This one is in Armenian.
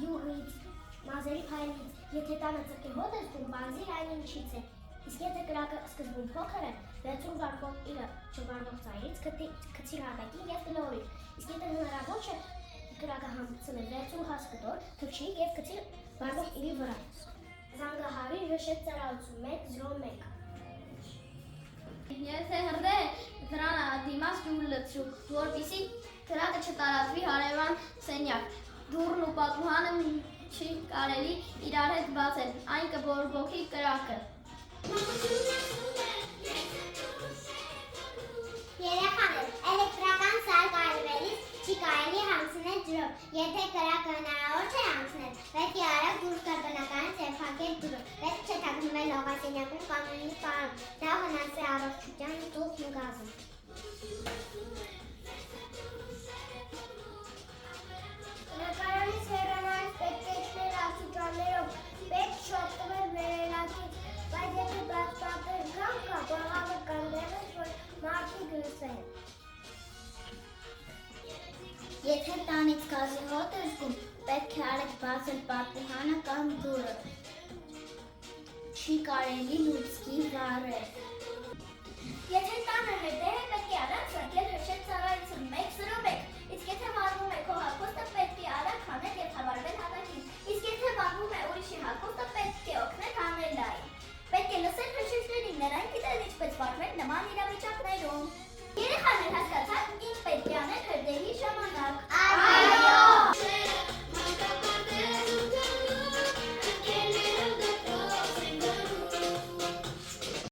յուղից, մազերի փայլից, եթե տանը ծրկի հոտ է զգում, բանձիր այն ինչից է։ Իսկ եթե կրակը սկզբում փոքր է, 60 վարկով իրը չվարվող ծայրից գցիր հատակին և գլորիր։ Իսկ եթե հնարավոր չէ կրակը համցնել 60 հաս կտոր, թռչի և գցիր վարվող իրի վրա։ Զանգահարի հրշեջ ծառայություն 101։ Եթե հրդե դրան դիմաց ջուր լցրու, որպեսզի կրակը չտարածվի հարևան սենյակ։ Դուռն ու պատուհանը չի կարելի իրար հետ բացել, այն կբորբոքի կրակը։ Երեխաներ, էլեկտրական սար կարևելիս չի կարելի համցնել ջրով։ Եթե կրակը հնարավոր չէ համցնել, պետք է արագ դուրս գալ բնակարանից և փակել դուռը։ Պետք չէ թաքնվել լողասենյակում կամ նույնիսկ պարում։ Դա վնաս է առողջության տուփն ու գազը։ Նկարանից հեռանալիս պետք է իջնել աստիճաններով, պետք շոկտվել վերելակից, բայց եթե բաց պատեր կամ կա, բաղավը կանդեղես, որ մարդիկ լսեն։ Եթե տանից գազի հոտ է զգում, պետք է արագ բացել պատուհանը կամ դուռը։ Չի կարելի լուցկի վառել։ Եթե տանը հետեր է, պետք է արագ սարքել հրշեջ ծառայություն 101, իսկ եթե վարվում է քո հագուստը, պետք է արագ հանել և հավարվել հատակին, իսկ եթե վարվում է ուրիշի հագուստը, պետք է օգնել հանել այն։ Պետք է լսել հրշեջներին, նրանք գիտեն ինչպես վարվել նման իրավիճակներում։ Երեխաներ հասկացաք,